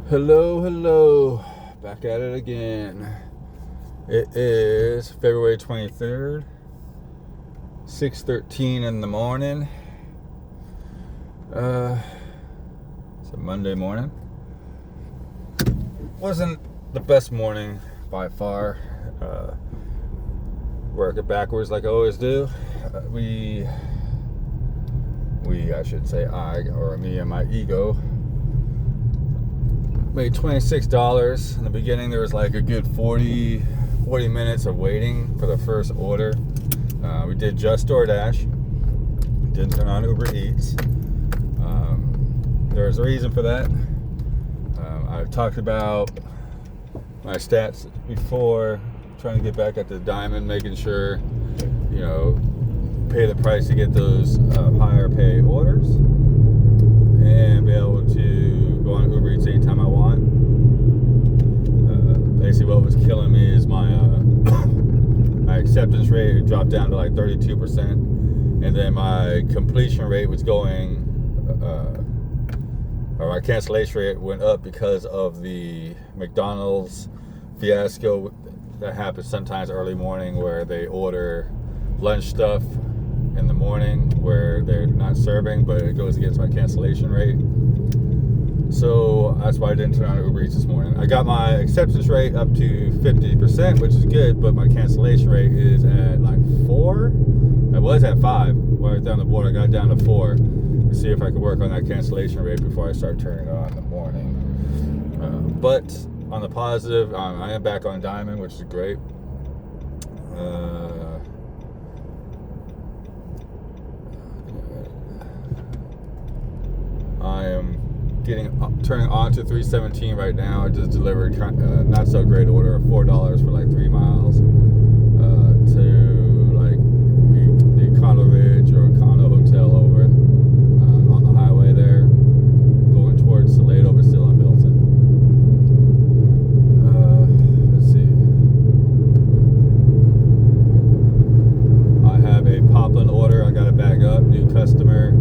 Hello, back at it again. It is February 23rd, 6:13 in the morning. It's a Monday morning. Wasn't the best morning by far. Working backwards like I always do. I should say me and my ego made $26. In the beginning, there was like a good 40 minutes of waiting for the first order. We did just DoorDash. Didn't turn on Uber Eats. There's a reason for that. I've talked about my stats before, trying to get back at the diamond, making sure, pay the price to get those higher pay orders and be able to go on Uber Eats anytime I want. Basically what was killing me is my my acceptance rate dropped down to like 32%, and then my completion rate was going or my cancellation rate went up because of the McDonald's fiasco that happens sometimes early morning, where they order lunch stuff in the morning where they're not serving, but it goes against my cancellation rate. So that's why I didn't turn on Uber Eats this morning. I got my acceptance rate up to 50%, which is good, but my cancellation rate is at like 4. I was at 5. Right down the board, I got down to 4 to see if I could work on that cancellation rate before I start turning it on in the morning. But on the positive, I am back on Diamond, which is great. I am turning on to 317 right now. I just delivered not so great order of $4 for like 3 miles to like the Condo Ridge or Condo Hotel over on the highway there, going towards Salado, but still on Milton. Let's see. I have a Poplin order. I got to bag up. New customer.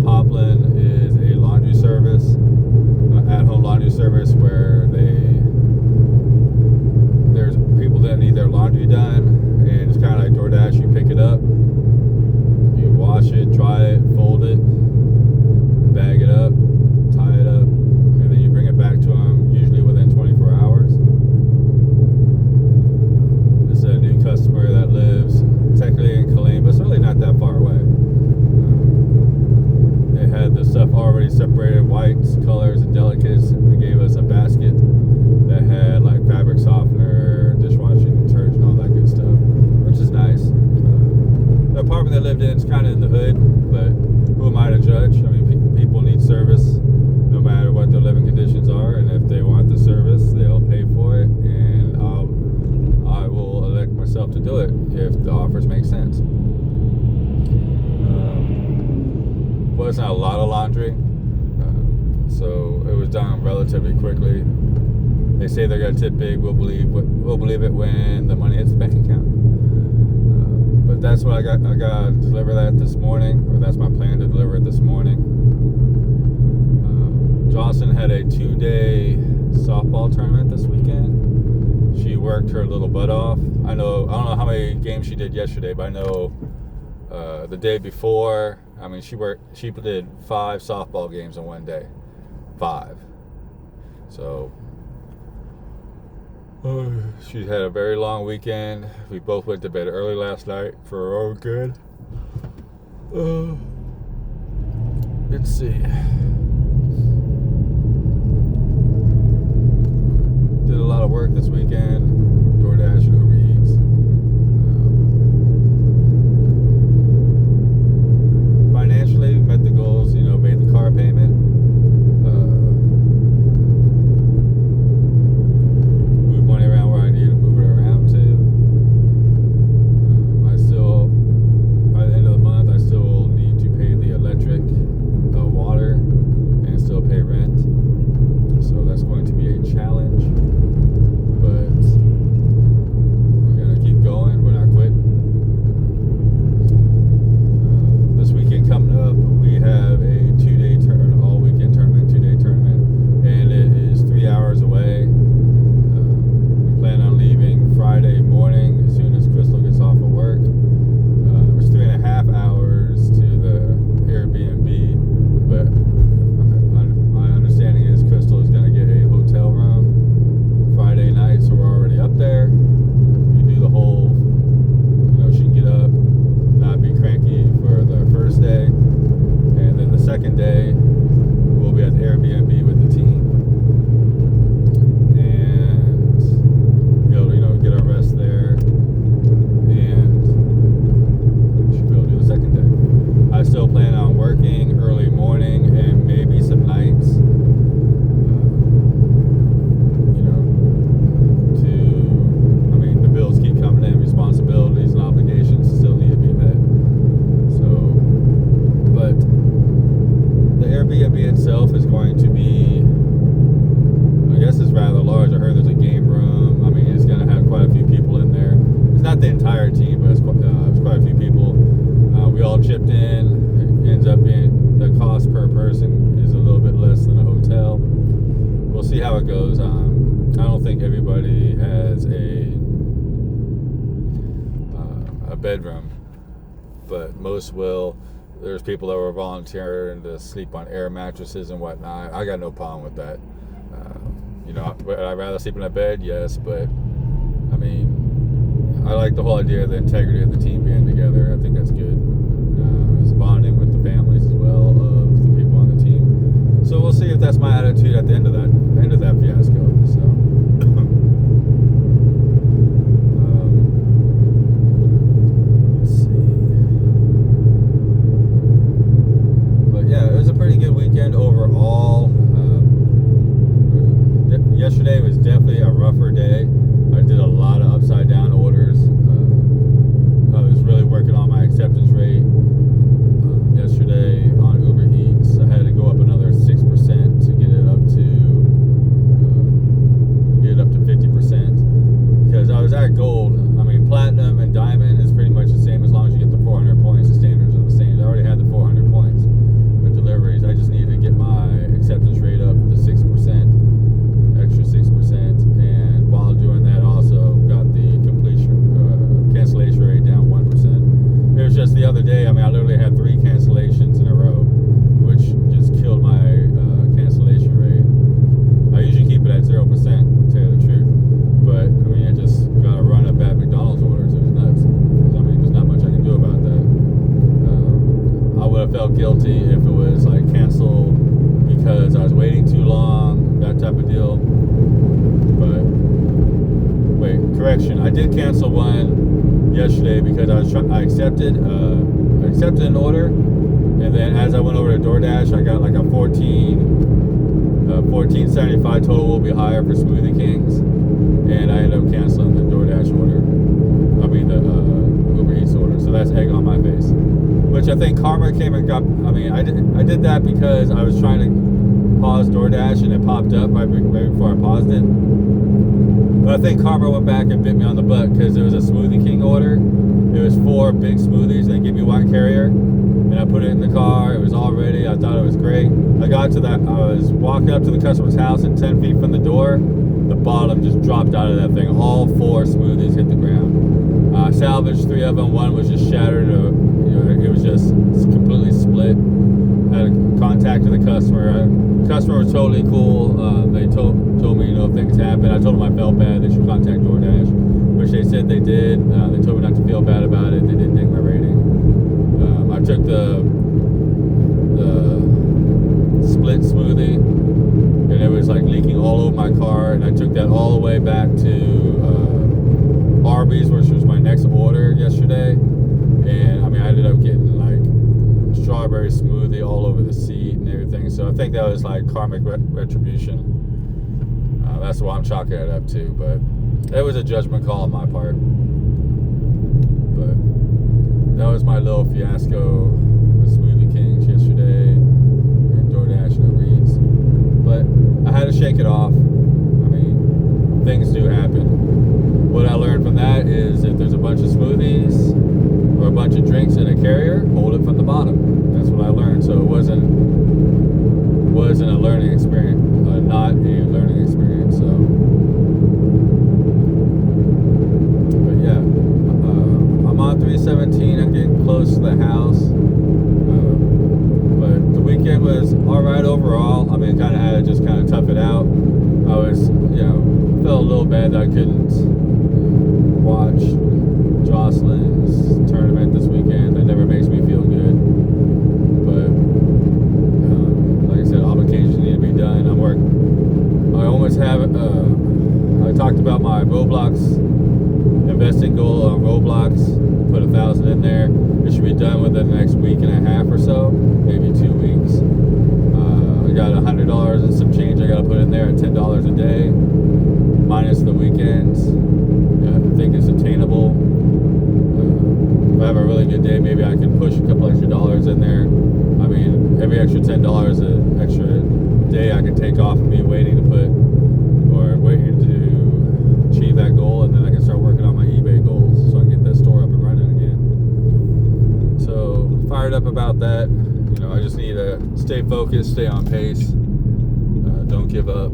Poplin is a laundry service, at-home laundry service, where there's people that need their laundry done, and it's kind of like DoorDash. You pick it up, you wash it, dry it, fold it, bag it up, tie it up, and then you bring it back to them, usually within 24 hours. This is a new customer that lives technically in Killeen, but it's really not that far away. They had the stuff already separated, whites, colors, and delicates. They gave us a basket that had like fabric softener, dishwashing detergent, all that good stuff, which is nice. The apartment they lived in is kind of in the hood, but who am I to judge? I mean, people need service no matter what their living conditions are, and if they want the service, they'll pay for it, and I will elect myself to do it if the offers make sense. Wasn't a lot of laundry, so it was done relatively quickly. They say they're gonna tip big. We'll believe it when the money hits the bank account. But that's what I got. I gotta deliver that this morning, or that's my plan to deliver it this morning. Jocelyn had a 2-day softball tournament this weekend. She worked her little butt off. I don't know how many games she did yesterday, but I know the day before. I mean, she did 5 softball games in one day. 5. So she had a very long weekend. We both went to bed early last night for our own good. Let's see. Did a lot of work this weekend. DoorDash and Uber Eats. Financially, met the goals, made the car payment. Moved money around where I need to move it around to. By the end of the month, I still need to pay the electric, water, and still pay rent. So that's going to be a challenge. But working early morning and maybe some nights. The bills keep coming in, responsibilities and obligations still need to be met. So, but the Airbnb itself is going to be, I guess it's rather large. I heard there's a game room. It's going to have quite a few people in there. It's not the entire team, but it's quite a few people. We all chipped in. It ends up being, the cost per person is a little bit less than a hotel. We'll see how it goes. I don't think everybody has a bedroom, but most will. There's people that were volunteering to sleep on air mattresses and whatnot. I got no problem with that. Would I rather sleep in a bed? Yes, but I like the whole idea of the integrity of the team being together. I think that's good. It's bonding with the families as well of the people on the team. So we'll see if that's my attitude at the end of that fiasco. So. It was a pretty good weekend overall. Yesterday was definitely a rougher day. I did a lot of upside down orders. I was really working on my acceptance rate yesterday on Uber Eats. I had to go up another 6% to get it up to 50% because I was at gold. Platinum and diamond is pretty much the same as long as you get the 400 points. The standards are the same. I already had the 400 points. Deliveries. I just needed to get my acceptance rate up to 6%, extra 6%, and while doing that, also got the cancellation rate down 1%. It was just the other day. I literally had 3 cancellations in a row, which just killed my cancellation rate. I usually keep it at 0%, to tell you the truth, but I just got a run up at McDonald's orders. It was nuts. There's not much I can do about that. I would have felt guilty if it was like canceled because I was waiting too long, that type of deal. But wait, correction. I did cancel one yesterday because I accepted an order, and then as I went over to DoorDash, I got like a $14.75 total will be higher for Smoothie Kings, and I ended up canceling the DoorDash order. The Uber Eats order. So that's egg on my face. Which I think Karma came and got. I did that because I was trying to pause DoorDash and it popped up right before I paused it. But I think Karma went back and bit me on the butt because it was a Smoothie King order. It was 4 big smoothies and they give me 1 carrier. And I put it in the car. It was all ready. I thought it was great. I was walking up to the customer's house and 10 feet from the door, the bottom just dropped out of that thing. All 4 smoothies hit the ground. I salvaged 3 of them. One was just shattered. It was just completely split. I had contacted the customer. The customer was totally cool. They told me, if things happen. I told them I felt bad. They should contact DoorDash, which they said they did. They told me not to feel bad about it. They didn't ding my rating. I took the split smoothie, and it was like leaking all over my car. And I took that all the way back to Arby's, which was my next order yesterday. And I ended up getting like strawberry smoothie all over the seat and everything. So I think that was like karmic retribution. That's what I'm chalking it up to. But it was a judgment call on my part. But that was my little fiasco with Smoothie Kings yesterday and DoorDash and Uber Eats. But I had to shake it off. Things do happen. What I learned from that is if there's a bunch of smoothies or a bunch of drinks in a carrier, hold it from the bottom. That's what I learned. So it wasn't a learning experience, not a learning experience. So, but yeah, I'm on 317. I'm getting close to the house. But the weekend was all right overall. Kind of had to just kind of tough it out. I was, felt a little bad that I couldn't watch Jocelyn's tournament this weekend. That never makes me feel good. But like I said, obligations need to be done. I almost have. I talked about my Roblox investing goal on Roblox. Put 1,000 in there. It should be done within the next week and a half or so, maybe and some change I got to put in there at $10 a day, minus the weekends. I think it's attainable. If I have a really good day, maybe I can push a couple extra dollars in there. I mean, every extra $10 an extra day I can take off me waiting to achieve that goal, and then I can start working on my eBay goals so I can get that store up and running again. So fired up about that. I just need to stay focused, stay on pace, don't give up.